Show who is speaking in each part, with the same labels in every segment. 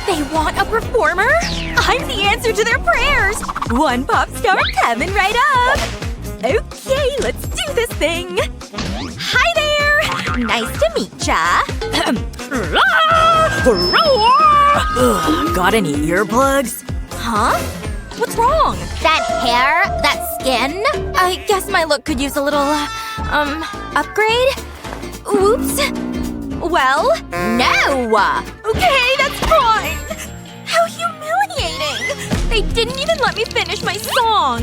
Speaker 1: They want a performer? I'm the answer to their prayers! One pop star coming right up! Okay, let's do this thing! Hi there! Nice to meet ya! Ugh, got any earplugs? Huh? What's wrong?
Speaker 2: That hair? That skin?
Speaker 1: I guess my look could use a little, upgrade? Oops. Well,
Speaker 2: No!
Speaker 1: okay, that's fine! How humiliating! They didn't even let me finish my song!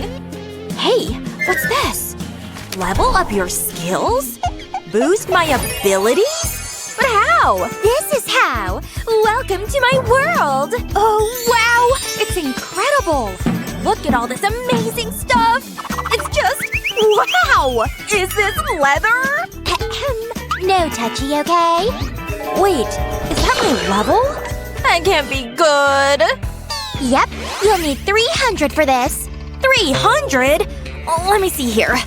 Speaker 1: Hey, what's this? Level up your skills? Boost my abilities? But how?
Speaker 2: This is how! Welcome to my world!
Speaker 1: Oh, wow! It's incredible! Look at all this amazing stuff! It's just… wow! Is this leather?
Speaker 2: No touchy, okay?
Speaker 1: Wait, is that my level? That can't be good.
Speaker 2: Yep. You'll need 300 for this.
Speaker 1: 300? Let me see here.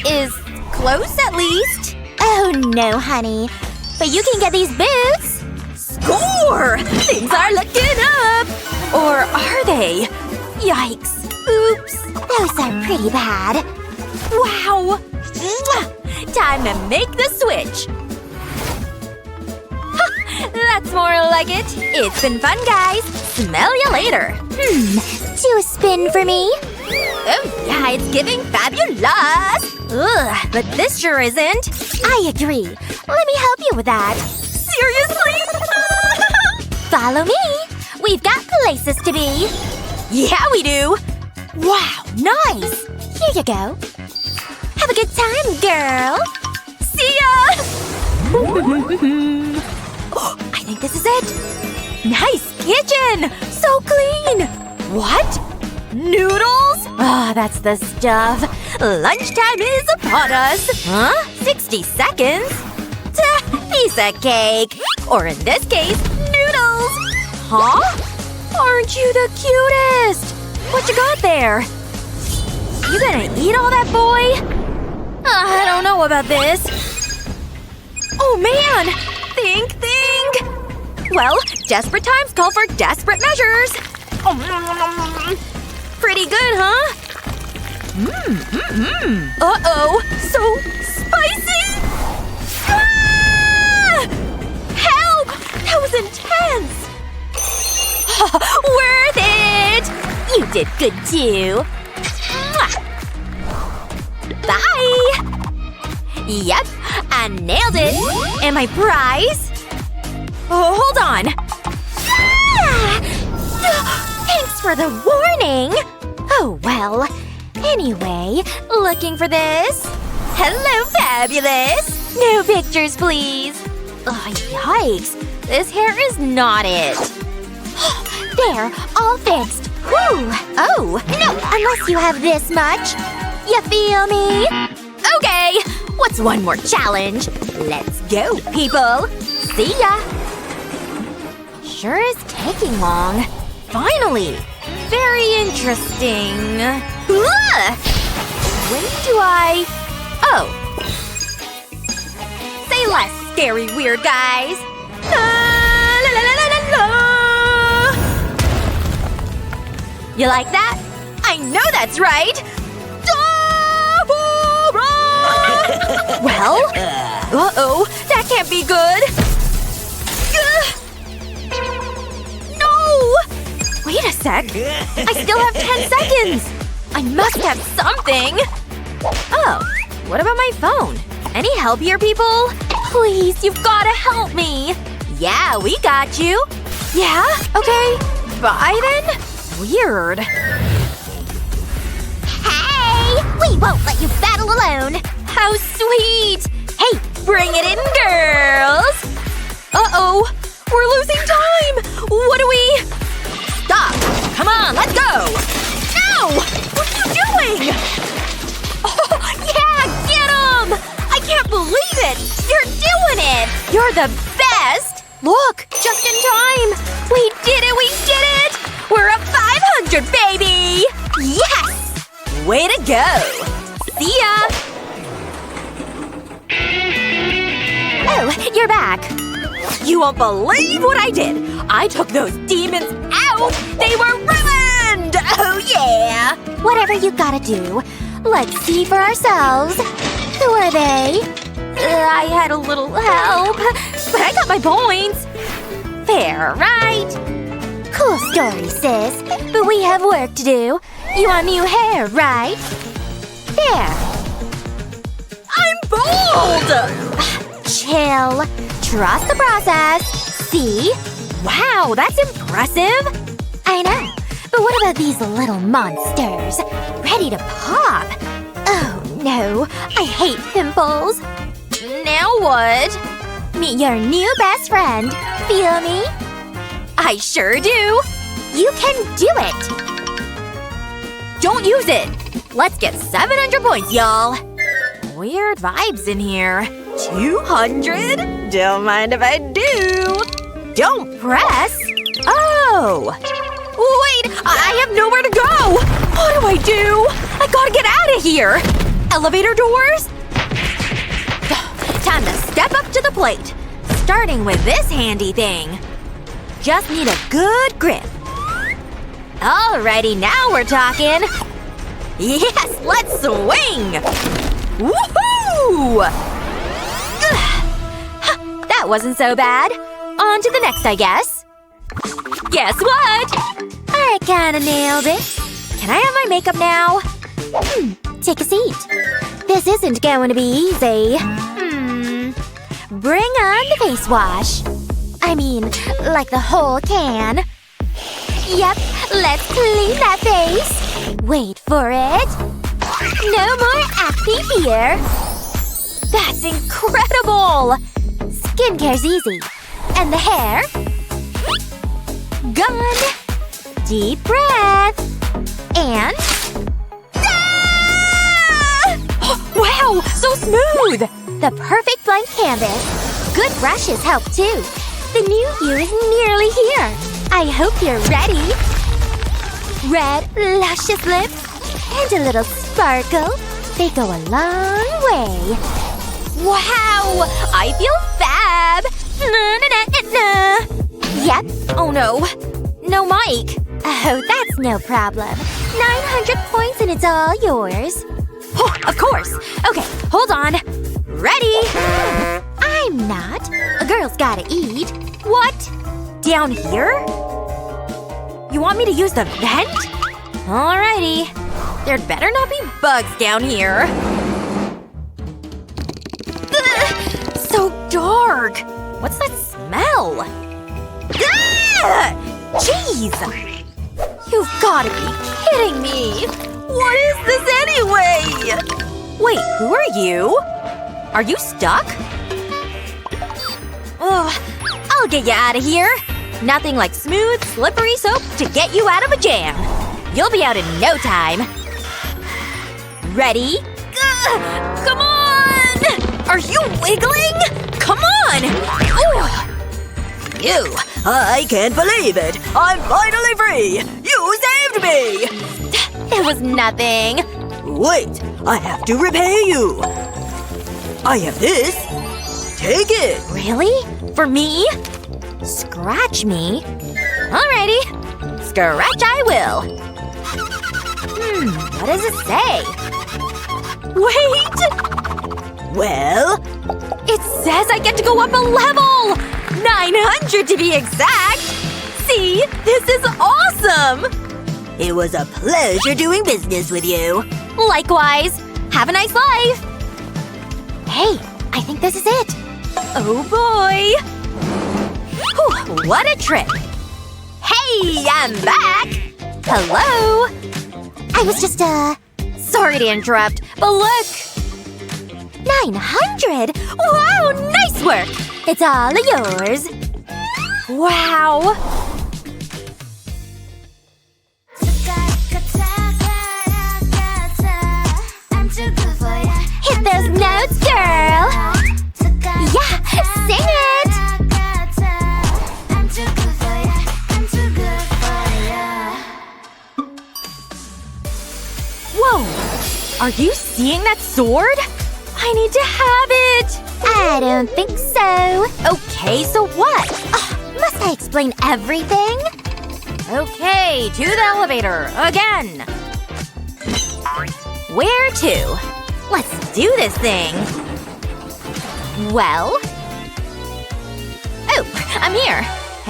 Speaker 1: Is close at least?
Speaker 2: Oh no, honey. But you can get these boots!
Speaker 1: Score! Things are looking up! Or are they? Yikes. Oops.
Speaker 2: Those are pretty bad.
Speaker 1: Wow! Mwah! Time to make the switch! That's more like it. It's been fun, guys. Smell you later.
Speaker 2: Do a spin for me?
Speaker 1: Oh yeah, it's giving fabulous! Ugh, but this sure isn't.
Speaker 2: I agree. Let me help you with that.
Speaker 1: Seriously?
Speaker 2: Follow me. We've got places to be.
Speaker 1: Yeah, we do!
Speaker 2: Wow, nice! Here you go. Have a good time, girl!
Speaker 1: See ya! Oh, I think this is it. Nice kitchen! So clean! What? Noodles? Ah, that's the stuff. Lunchtime is upon us. Huh? 60 seconds? Piece of cake. Or in this case, noodles. Huh? Aren't you the cutest? What you got there? You gonna eat all that, boy? I don't know about this. Oh man! Think! Well, desperate times call for desperate measures. Pretty good, huh? Uh-oh. So spicy! Ah! Help! That was intense! Worth it! You did good too. Bye! Yep, I nailed it! And my prize? Oh, hold on!
Speaker 2: Thanks for the warning! Oh well. Anyway, looking for this?
Speaker 1: Hello, fabulous! No pictures, please! Oh, yikes. This hair is not it.
Speaker 2: There, all fixed. Woo!
Speaker 1: Oh!
Speaker 2: No, unless you have this much. You feel me?
Speaker 1: Okay! What's one more challenge? Let's go, people! See ya! Sure is taking long. Finally! Very interesting. Ugh! When do I… oh. Say less, scary weird guys! La, la, la, la, la, la. You like that? I know that's right! Well? Uh-oh. That can't be good. No! Wait a sec. I still have 10 seconds. I must have something. Oh. What about my phone? Any help here, people? Please, you've gotta help me. Yeah, we got you. Yeah? Okay. Bye then? Weird.
Speaker 2: Hey! We won't let you battle alone!
Speaker 1: How sweet! Hey, bring it in, girls! Uh-oh! We're losing time! What do we… Stop! Come on, let's go! No! What are you doing? Oh, yeah! Get him! I can't believe it! You're doing it! You're the best! Look! Just in time! We did it! We did it! We're up 500, baby! Yes! Way to go! See ya!
Speaker 2: Oh, you're back.
Speaker 1: You won't believe what I did! I took those demons out, they were ruined! Oh yeah!
Speaker 2: Whatever you gotta do. Let's see for ourselves. Who are they?
Speaker 1: I had a little help, but I got my points. Fair, right?
Speaker 2: Cool story, sis. But we have work to do. You want new hair, right? There.
Speaker 1: I'm bold!
Speaker 2: Chill. Trust the process. See?
Speaker 1: Wow, that's impressive!
Speaker 2: I know. But what about these little monsters? Ready to pop. Oh no. I hate pimples.
Speaker 1: Now what?
Speaker 2: Meet your new best friend. Feel me?
Speaker 1: I sure do!
Speaker 2: You can do it!
Speaker 1: Don't use it! Let's get 700 points, y'all! Weird vibes in here. 200? Don't mind if I do. Don't press! Oh! Wait! I have nowhere to go! What do I do? I gotta get out of here! Elevator doors? Time to step up to the plate. Starting with this handy thing. Just need a good grip. Alrighty, now we're talking. Yes, let's swing! Woohoo! That wasn't so bad. On to the next, I guess. Guess what?
Speaker 2: I kinda nailed it.
Speaker 1: Can I have my makeup now?
Speaker 2: Take a seat. This isn't going to be easy. Bring on the face wash. I mean, like the whole can. Yep, let's clean that face. Wait for it. No more acne here.
Speaker 1: That's incredible!
Speaker 2: Skincare's easy. And the hair? Gone. Deep breath. And…
Speaker 1: Ah! Wow, so smooth!
Speaker 2: The perfect blank canvas. Good brushes help too. The new you is nearly here. I hope you're ready. Red, luscious lips. And a little sparkle. They go a long way.
Speaker 1: Wow! I feel fab! Na-na-na-na-na.
Speaker 2: Yep.
Speaker 1: Oh no. No mic.
Speaker 2: Oh, that's no problem. 900 points and it's all yours.
Speaker 1: Oh, of course. Okay, hold on. Ready?
Speaker 2: I'm not. A girl's gotta eat.
Speaker 1: What? Down here? You want me to use the vent? Alrighty. There'd better not be bugs down here. Ugh, so dark. What's that smell? Ah! Jeez! You've gotta be kidding me! What is this anyway? Wait, who are you? Are you stuck? Ugh, I'll get you out of here. Nothing like smooth, slippery soap to get you out of a jam. You'll be out in no time. Ready? Ugh, come on! Are you wiggling? Come on! Ooh. You! I can't believe it! I'm finally free! You saved me! It was nothing. Wait, I have to repay you. I have this. Take it. Really? For me? Scratch me? Alrighty. Scratch I will. What does it say? Wait! Well… It says I get to go up a level! 900 to be exact! See? This is awesome! It was a pleasure doing business with you. Likewise. Have a nice life.
Speaker 2: Hey, I think this is it.
Speaker 1: Oh boy. Whew, what a trip. Hey, I'm back! Hello?
Speaker 2: I was just,
Speaker 1: Sorry to interrupt, but look!
Speaker 2: 900!
Speaker 1: Wow, nice work!
Speaker 2: It's all yours.
Speaker 1: Wow.
Speaker 2: Hit those notes, girl! Yeah, sing it!
Speaker 1: Whoa! Are you seeing that sword? I need to have it!
Speaker 2: I don't think so.
Speaker 1: Okay, so what?
Speaker 2: Must I explain everything?
Speaker 1: Okay, to the elevator, again! Where to? Let's do this thing! Well? Oh, I'm here!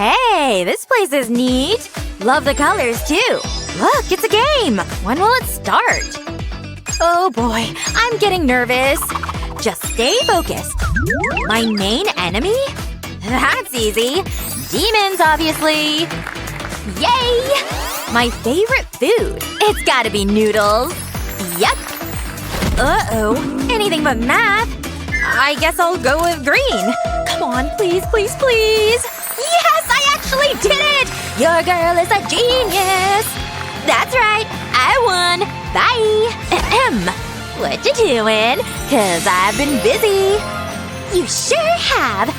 Speaker 1: Hey, this place is neat! Love the colors, too! Look, it's a game! When will it start? Oh boy, I'm getting nervous. Just stay focused. My main enemy? That's easy. Demons, obviously. Yay! My favorite food. It's gotta be noodles. Yep. Uh-oh. Anything but math. I guess I'll go with green. Come on, please, please, please. Yes, I actually did it! Your girl is a genius! That's right, I won! Bye! Ahem. What you doing? 'Cause I've been busy.
Speaker 2: You sure have!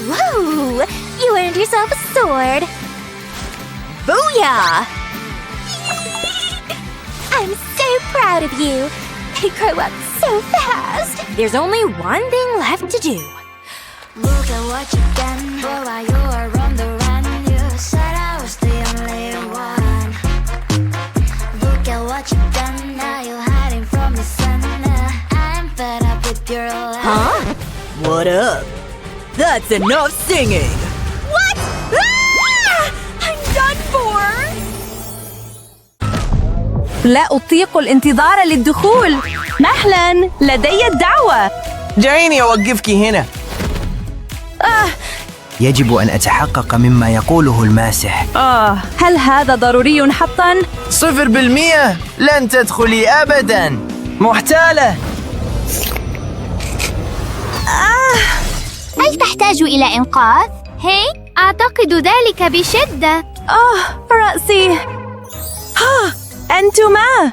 Speaker 2: Whoa! You earned yourself a sword!
Speaker 1: Booyah!
Speaker 2: I'm so proud of you! You grow up so fast!
Speaker 1: There's only one thing left to do.
Speaker 3: Look at what you've done, boy, while you were on the run. You said I was the only one. Look at what you've done, now you're hiding from the sun. I'm fed up with your lies.
Speaker 1: Huh? What up? That's enough singing! What? Ah! I'm done for!
Speaker 4: لا أطيق الانتظار للدخول. مهلا، لدي الدعوة.
Speaker 5: دعيني أوقفك هنا. يجب أن أتحقق مما يقوله الماسح.
Speaker 4: هل هذا ضروري حقا؟
Speaker 5: 0%. لن تدخلي أبدا. محتالة.
Speaker 2: هل تحتاج إلى إنقاذ؟ هي، أعتقد ذلك بشدة.
Speaker 4: رأسي. أنتما.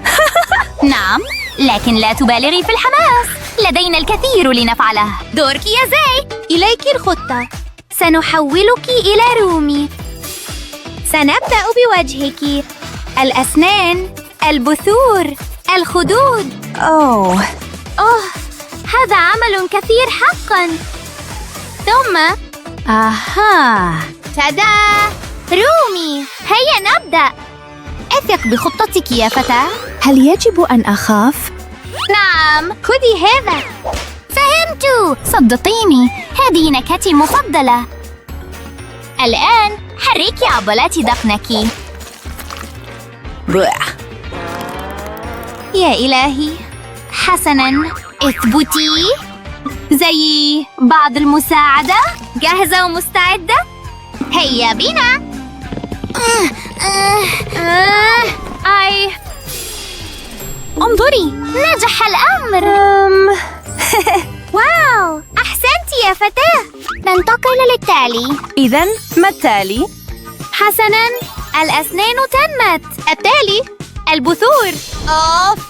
Speaker 2: نعم، لكن لا تبالغي في الحماس. لدينا الكثير لنفعله. دورك يا زي. إليك الخطة. سنحولك إلى رومي. سنبدأ بوجهك. الأسنان، البثور، الخدود.
Speaker 4: أوه،
Speaker 2: هذا عمل كثير حقاً. ثم تادا! رومي، هيا نبدأ. أثق بخطتك يا فتاة.
Speaker 4: هل يجب أن أخاف؟
Speaker 2: نعم، خذي هذا. فهمت. صدقيني، هذه نكهتي المفضلة. الآن حركي عضلات ذقنك. يا إلهي. حسناً، اثبتي. زي بعض المساعدة. جاهزة ومستعدة؟ هيا بنا. انظري، نجح الأمر. واو، أحسنت يا فتاة. ننتقل للتالي.
Speaker 4: إذن ما التالي؟
Speaker 2: حسناً، الأسنان تمت. التالي البثور.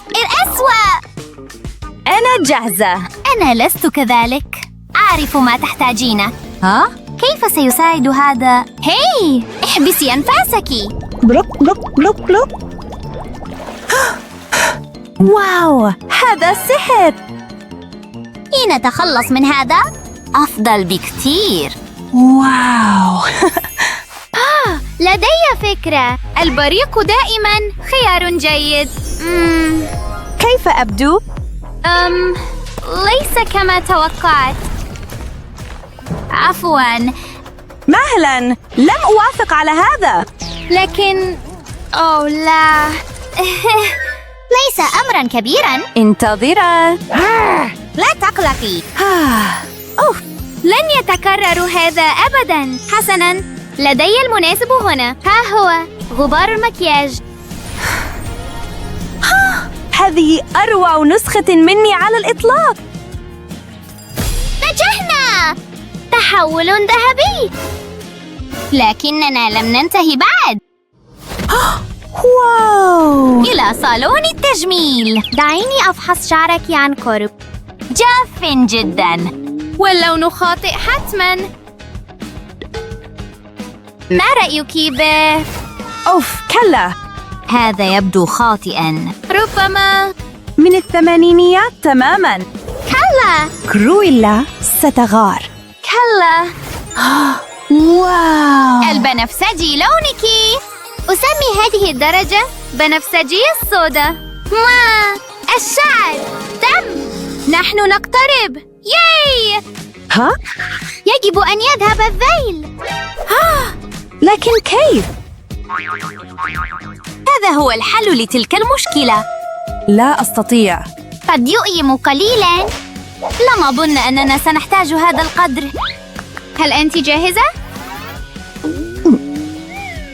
Speaker 2: الأسوأ.
Speaker 4: أنا جاهزة.
Speaker 2: أنا لست كذلك. أعرف ما تحتاجينه. كيف سيساعد هذا؟ هاي، احبسي أنفاسك.
Speaker 4: بلوك بلوك بلوك بلوك. واو، هذا سحر.
Speaker 2: نتخلص من هذا؟ أفضل بكثير.
Speaker 4: واو.
Speaker 2: لدي فكرة. البريق دائما خيار جيد.
Speaker 4: كيف أبدو؟
Speaker 2: ليس كما توقعت. عفواً.
Speaker 4: مهلا، لم أوافق على هذا.
Speaker 2: لكن لا. ليس أمراً كبيراً.
Speaker 4: انتظرا.
Speaker 2: لا تقلقي. لن يتكرر هذا أبداً. حسناً، لدي المناسب هنا. ها هو غبار المكياج.
Speaker 4: هذه أروع نسخة مني على الإطلاق.
Speaker 2: نجحنا! تحول ذهبي. لكننا لم ننتهي بعد.
Speaker 4: واو.
Speaker 2: إلى صالون التجميل. دعيني أفحص شعرك عن قرب. جاف جداً. واللون خاطئ حتماً. ما رأيك به؟
Speaker 4: كلا.
Speaker 2: هذا يبدو خاطئاً. ربما
Speaker 4: من الثمانينيات تماماً.
Speaker 2: كلا.
Speaker 4: كرويلا ستغار.
Speaker 2: كلا.
Speaker 4: واو.
Speaker 2: البنفسجي لونك. أسمي هذه الدرجة بنفسجي الصودا. الشعر تم. نحن نقترب. ياي.
Speaker 4: ها؟
Speaker 2: يجب أن يذهب الذيل.
Speaker 4: لكن كيف؟
Speaker 1: هذا هو الحل لتلك المشكلة.
Speaker 4: لا أستطيع.
Speaker 2: قد يؤلم قليلاً.
Speaker 1: لم أظن أننا سنحتاج هذا القدر.
Speaker 2: هل أنت جاهزة؟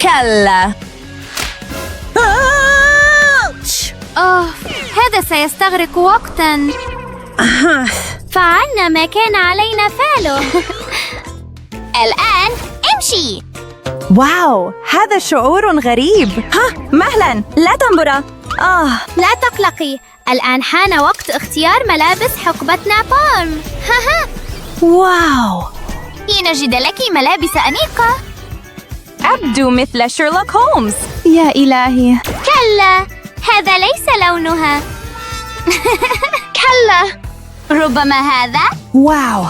Speaker 4: كلا.
Speaker 2: هذا سيستغرق وقتاً. فعلنا ما كان علينا فعله. الآن امشي.
Speaker 4: واو، هذا شعور غريب. مهلا، لا تنبرا.
Speaker 2: لا تقلقي، الآن حان وقت اختيار ملابس حقبة نابالم.
Speaker 4: واو،
Speaker 1: لنجد لك ملابس أنيقة.
Speaker 4: أبدو مثل شيرلوك هولمز. يا إلهي.
Speaker 2: كلا، هذا ليس لونها. كلا.
Speaker 1: ربما هذا
Speaker 4: واو،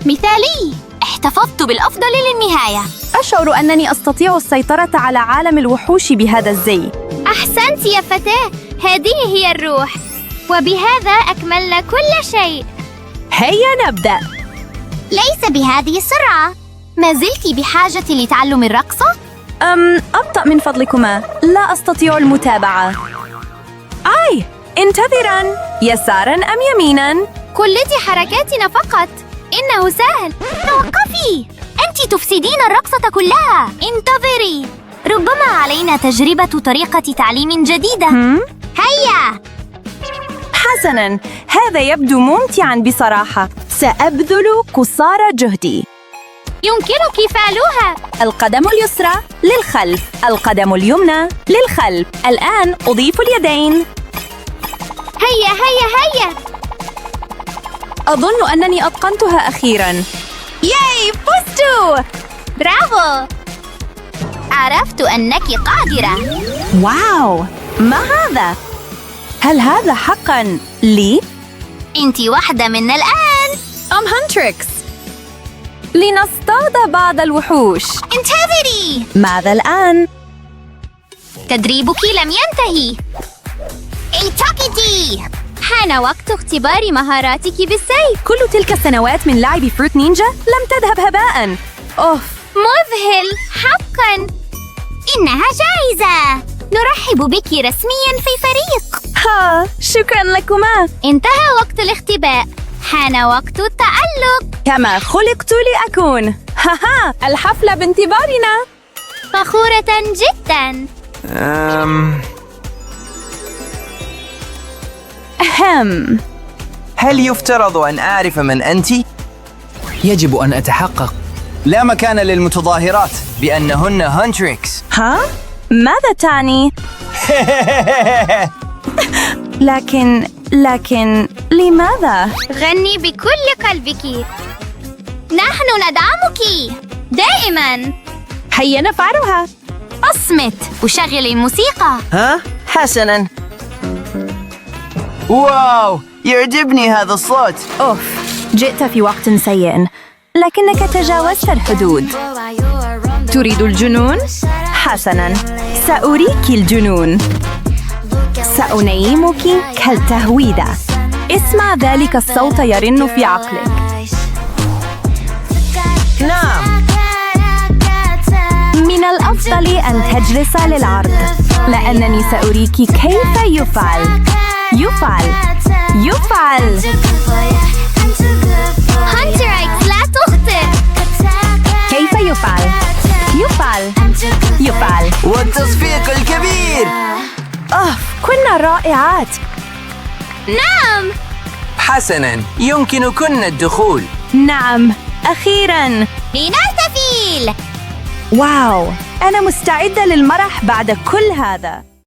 Speaker 2: مثالي.
Speaker 1: احتفظت بالأفضل للنهاية.
Speaker 4: أشعر أنني أستطيع السيطرة على عالم الوحوش بهذا الزي.
Speaker 2: أحسنت يا فتاة، هذه هي الروح. وبهذا أكملنا كل شيء.
Speaker 4: هيا نبدأ.
Speaker 2: ليس بهذه السرعة.
Speaker 1: ما زلت بحاجة لتعلم الرقصة؟
Speaker 4: أبطأ من فضلكما، لا أستطيع المتابعة. انتظراً، يساراً أم يميناً؟
Speaker 2: قلدي حركاتنا فقط، إنه سهل.
Speaker 1: توقفي، أنت تفسدين الرقصة كلها. انتظري، ربما علينا تجربة طريقة تعليم جديدة.
Speaker 2: هيا.
Speaker 4: حسناً، هذا يبدو ممتعاً بصراحة. سأبذل قصارى جهدي.
Speaker 2: يمكنك فعلها.
Speaker 4: القدم اليسرى للخلف، القدم اليمنى للخلف. الآن أضيف اليدين.
Speaker 2: هيا هيا هيا.
Speaker 4: أظن أنني أتقنتها أخيراً. ياي، فزت!
Speaker 2: برافو.
Speaker 1: عرفت أنك قادرة.
Speaker 4: واو، ما هذا؟ هل هذا حقاً لي؟
Speaker 1: أنت واحدة منا الآن.
Speaker 4: هانتريكس. لنصطاد بعض الوحوش.
Speaker 1: انتظري،
Speaker 4: ماذا الآن؟
Speaker 1: تدريبك لم ينتهي. التقطي.
Speaker 2: حان وقت اختبار مهاراتك بالسيف.
Speaker 4: كل تلك السنوات من لعب فروت نينجا لم تذهب هباءً.
Speaker 2: مذهل حقاً.
Speaker 1: إنها جائزة. نرحب بك رسمياً في فريق.
Speaker 4: شكراً لكما.
Speaker 2: انتهى وقت الاختباء، حان وقت التألق.
Speaker 4: كما خلقت لأكون. الحفلة بانتظارنا.
Speaker 2: فخورة جداً.
Speaker 5: هل يفترض أن أعرف من أنت؟ يجب أن أتحقق. لا مكان للمتظاهرات بأنهن هانتريكس.
Speaker 4: ماذا تعني؟ لكن لماذا؟
Speaker 2: غني بكل قلبك. نحن ندعمك دائماً.
Speaker 4: هيا نفعلها.
Speaker 1: أصمت وشغل الموسيقى.
Speaker 5: حسناً. واو، يعجبني هذا الصوت.
Speaker 4: جئت في وقت سيء، لكنك تجاوزت الحدود. تريد الجنون؟ حسناً، سأريك الجنون. سأنيمك كالتهويدة. اسمع ذلك الصوت يرن في عقلك.
Speaker 5: نعم.
Speaker 4: من الأفضل أن تجلس للعرض، لأنني سأريك كيف يفعل.
Speaker 2: هانتريكس، لا تخطئ.
Speaker 4: كيف يفعل.
Speaker 5: والتصفيق الكبير.
Speaker 4: كنا رائعات.
Speaker 2: نعم.
Speaker 5: حسناً، يمكنكن الدخول.
Speaker 4: نعم، أخيراً.
Speaker 2: لنحتفل.
Speaker 4: واو، أنا مستعدة للمرح بعد كل هذا.